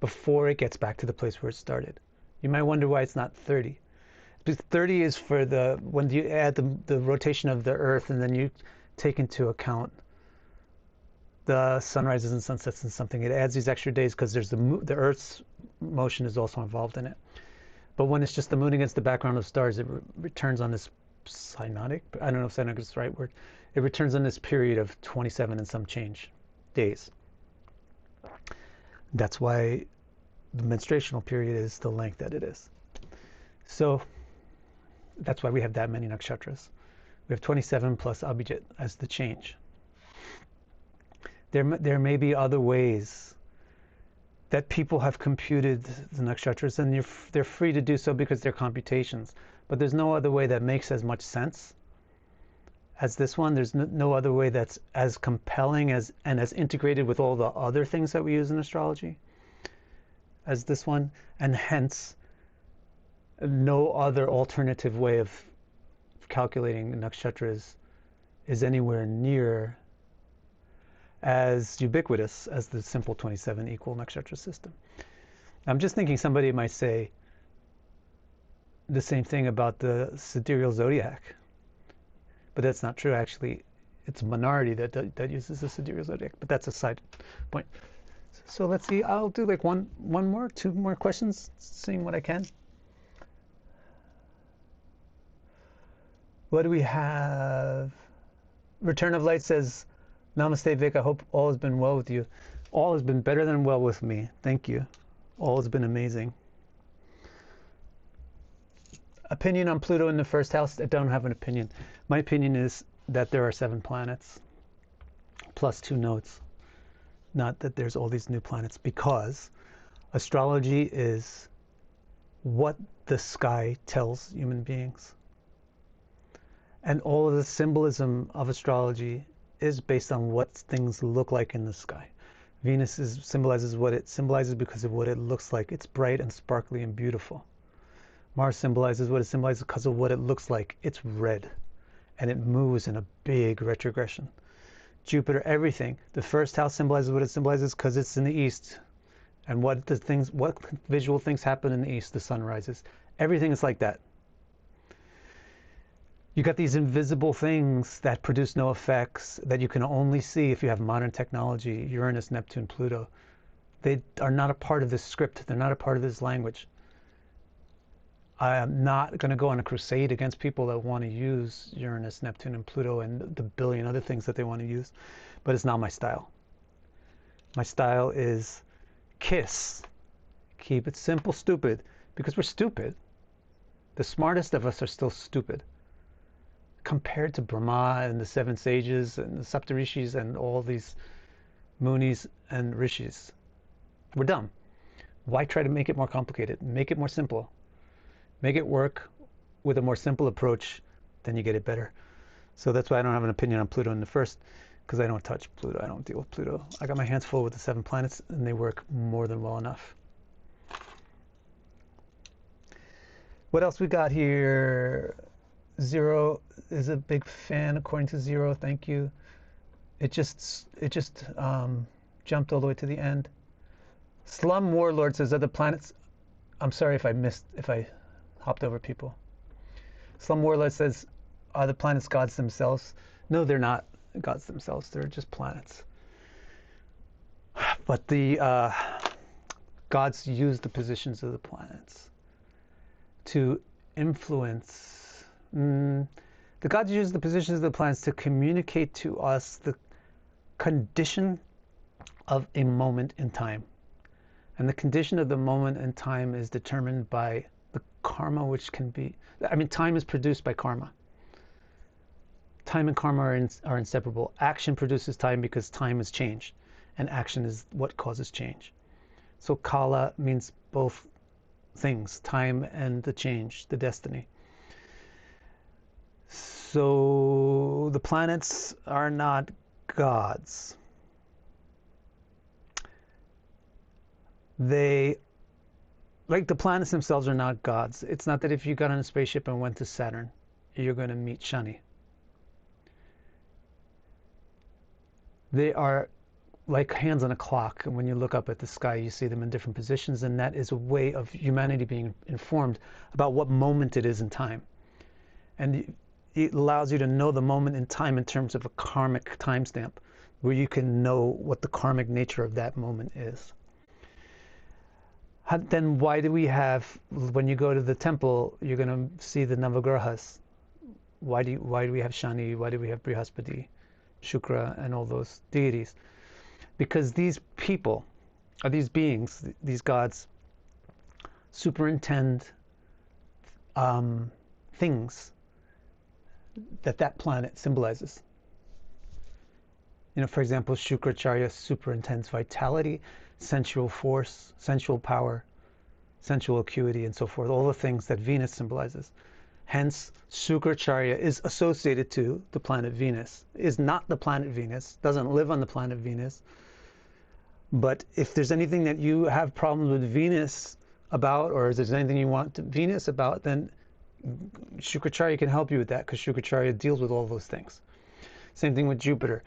before it gets back to the place where it started. You might wonder why it's not 30. 30 is for when you add the rotation of the Earth, and then you take into account the sunrises and sunsets and something. It adds these extra days because there's the Earth's motion is also involved in it. But when it's just the moon against the background of stars, it returns on this synodic. I don't know if synodic is the right word. It returns on this period of 27 and some change days. That's why the menstruational period is the length that it is. So that's why we have that many nakshatras. We have 27 plus Abhijit as the change. There may be other ways that people have computed the nakshatras, and they're free to do so because they're computations. But there's no other way that makes as much sense as this one. There's no other way that's as compelling and as integrated with all the other things that we use in astrology as this one, and hence no other alternative way of calculating nakshatras is anywhere near as ubiquitous as the simple 27 equal nakshatra system. I'm just thinking somebody might say the same thing about the sidereal zodiac, but that's not true. Actually, it's a minority that uses the sidereal zodiac, but that's a side point. So let's see, I'll do like two more questions, seeing what I can. What do we have? Return of Light says, Namaste, Vic. I hope all has been well with you. All has been better than well with me. Thank you. All has been amazing. Opinion on Pluto in the first house? I don't have an opinion. My opinion is that there are 7 planets plus 2 nodes. Not that there's all these new planets, because astrology is what the sky tells human beings. And all of the symbolism of astrology is based on what things look like in the sky. Venus symbolizes what it symbolizes because of what it looks like. It's bright and sparkly and beautiful. Mars symbolizes what it symbolizes because of what it looks like. It's red, and it moves in a big retrogression. Jupiter, everything. The first house symbolizes what it symbolizes because it's in the east. And what visual things happen in the east? The sun rises. Everything is like that. You got these invisible things that produce no effects, that you can only see if you have modern technology. Uranus, Neptune, Pluto. They are not a part of this script. They're not a part of this language. I am not going to go on a crusade against people that want to use Uranus, Neptune, and Pluto and the billion other things that they want to use, but it's not my style. My style is KISS. Keep it simple, stupid, because we're stupid. The smartest of us are still stupid compared to Brahma and the 7 sages and the Saptarishis and all these Munis and Rishis. We're dumb. Why try to make it more complicated? Make it more simple. Make it work with a more simple approach, then you get it better. So that's why I don't have an opinion on Pluto in the first, because I don't touch Pluto. I don't deal with Pluto. I got my hands full with the 7 planets, and they work more than well enough. What else we got here? Zero is a big fan, according to Zero. Thank you. It just jumped all the way to the end. Slum Warlord says, are the planets... I'm sorry if I hopped over people. Slum Warlord says, are the planets gods themselves? No, they're not gods themselves. They're just planets. But the gods use the positions of the planets to influence. The gods use the positions of the planets to communicate to us the condition of a moment in time. And the condition of the moment in time is determined by the karma, which can be... time is produced by karma. Time and karma are inseparable. Action produces time because time is change. And action is what causes change. So kala means both things, time and the change, the destiny. So the planets are not gods. They, like the planets themselves, are not gods. It's not that if you got on a spaceship and went to Saturn, you're going to meet Shani. They are like hands on a clock, and when you look up at the sky, you see them in different positions, and that is a way of humanity being informed about what moment it is in time. And it allows you to know the moment in time in terms of a karmic timestamp, where you can know what the karmic nature of that moment is. Then why do we have, when you go to the temple, you're going to see the Navagrahas? Why do we have Shani? Why do we have Brihaspati, Shukra, and all those deities? Because these people, or these beings, these gods, superintend things that planet symbolizes. You know, for example, Shukracharya superintends vitality, sensual force, sensual power, sensual acuity, and so forth, all the things that Venus symbolizes. Hence, Shukracharya is associated to the planet Venus, is not the planet Venus, doesn't live on the planet Venus. But if there's anything that you have problems with Venus about, or if there's anything you want Venus about, then Shukracharya can help you with that, because Shukracharya deals with all those things. Same thing with Jupiter.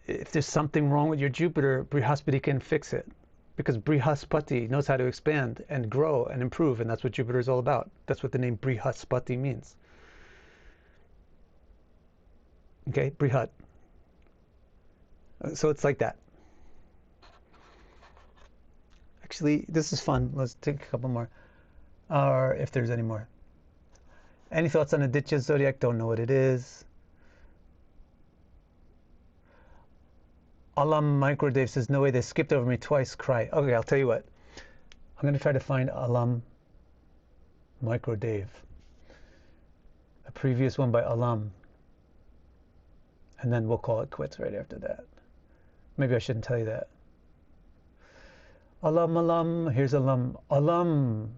If there's something wrong with your Jupiter, Brihaspati can fix it, because Brihaspati knows how to expand and grow and improve, and that's what Jupiter is all about. That's what the name Brihaspati means. Okay, Brihat. So it's like that. Actually, this is fun. Let's take a couple more, or if there's any more. Any thoughts on Aditya Zodiac? Don't know what it is. Alam Microdave says, no way, they skipped over me twice, cry. Okay, I'll tell you what. I'm going to try to find Alam Microdave. A previous one by Alam. And then we'll call it quits right after that. Maybe I shouldn't tell you that. Alam, Alam, here's Alam. Alam.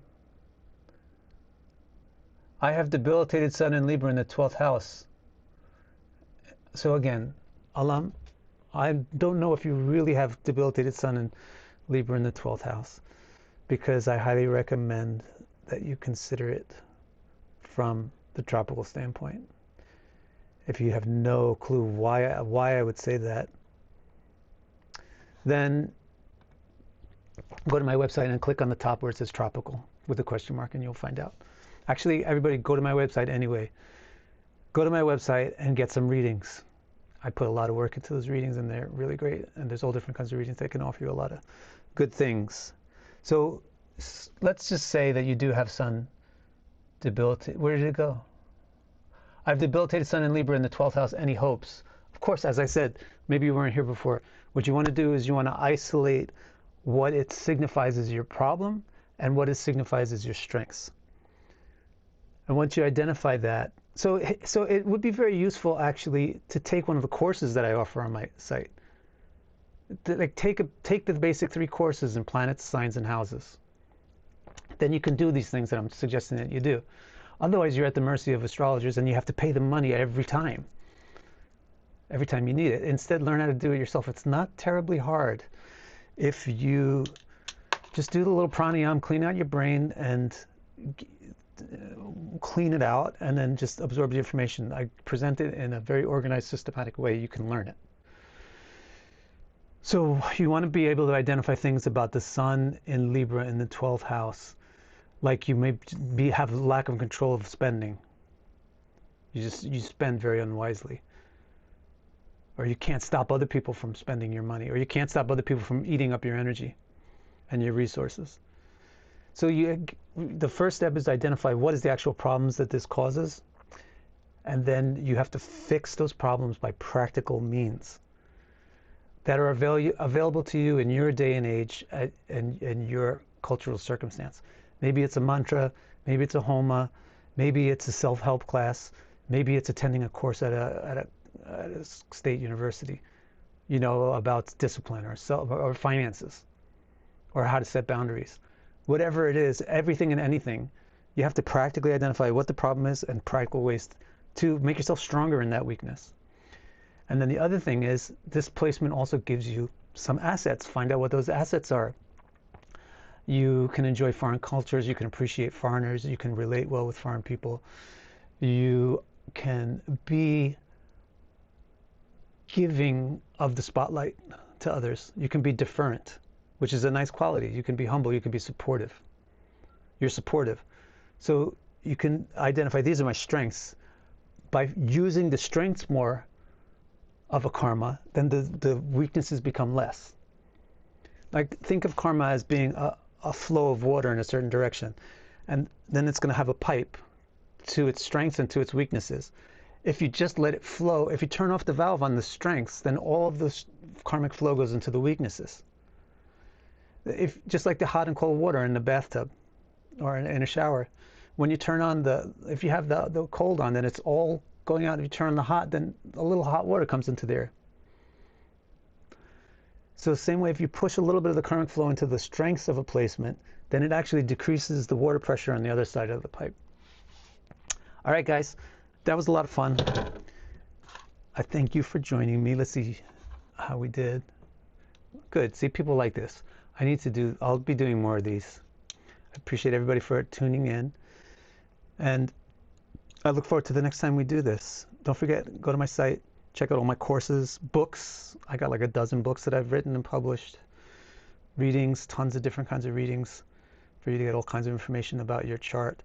I have debilitated Sun in Libra in the 12th house. So again, Alam, I don't know if you really have debilitated Sun in Libra in the 12th house, because I highly recommend that you consider it from the tropical standpoint. If you have no clue why I would say that, then go to my website and click on the top where it says tropical with a question mark, and you'll find out. Actually, everybody go to my website anyway. Go to my website and get some readings. I put a lot of work into those readings, and they're really great. And there's all different kinds of readings that can offer you a lot of good things. So let's just say that you do have Sun debilitated. Where did it go? I have debilitated Sun in Libra in the 12th house. Any hopes? Of course, as I said, maybe you weren't here before. What you want to do is you want to isolate what it signifies as your problem and what it signifies as your strengths. And once you identify that, so it would be very useful actually to take one of the courses that I offer on my site. Like take the basic 3 courses in planets, signs, and houses. Then you can do these things that I'm suggesting that you do. Otherwise, you're at the mercy of astrologers, and you have to pay them money every time you need it. Instead, learn how to do it yourself. It's not terribly hard if you just do the little pranayama, clean out your brain, and clean it out, and then just absorb the information. I present it in a very organized, systematic way. You can learn it. So you want to be able to identify things about the Sun in Libra in the 12th house, like you may have lack of control of spending. You spend very unwisely, or you can't stop other people from spending your money, or you can't stop other people from eating up your energy and your resources. So the first step is to identify what is the actual problems that this causes, and then you have to fix those problems by practical means that are available to you in your day and age and your cultural circumstance. Maybe it's a mantra, maybe it's a homa, maybe it's a self-help class, maybe it's attending a course at a state university, you know, about discipline or finances, or how to set boundaries. Whatever it is, everything and anything, you have to practically identify what the problem is and practical ways to make yourself stronger in that weakness. And then the other thing is, this placement also gives you some assets. Find out what those assets are. You can enjoy foreign cultures, you can appreciate foreigners, you can relate well with foreign people, you can be giving of the spotlight to others, you can be deferent, which is a nice quality. You can be humble, you can be supportive. You're supportive. So you can identify, these are my strengths. By using the strengths more of a karma, then the weaknesses become less. Like, think of karma as being a flow of water in a certain direction, and then it's going to have a pipe to its strengths and to its weaknesses. If you just let it flow, if you turn off the valve on the strengths, then all of the karmic flow goes into the weaknesses. If just like the hot and cold water in the bathtub or in a shower, when you turn on if you have the cold on, then it's all going out. If you turn on the hot, then a little hot water comes into there. So the same way, if you push a little bit of the karmic flow into the strengths of a placement, then it actually decreases the water pressure on the other side of the pipe. All right, guys, that was a lot of fun. I thank you for joining me. Let's see how we did. Good. See, people like this. I'll be doing more of these. I appreciate everybody for tuning in. And I look forward to the next time we do this. Don't forget, go to my site, check out all my courses, books. I got like a dozen books that I've written and published. Readings, tons of different kinds of readings for you to get all kinds of information about your chart.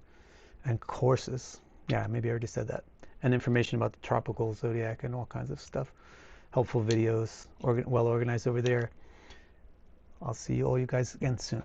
And courses. Yeah, maybe I already said that. And information about the tropical zodiac and all kinds of stuff. Helpful videos, well organized over there. I'll see all you guys again soon.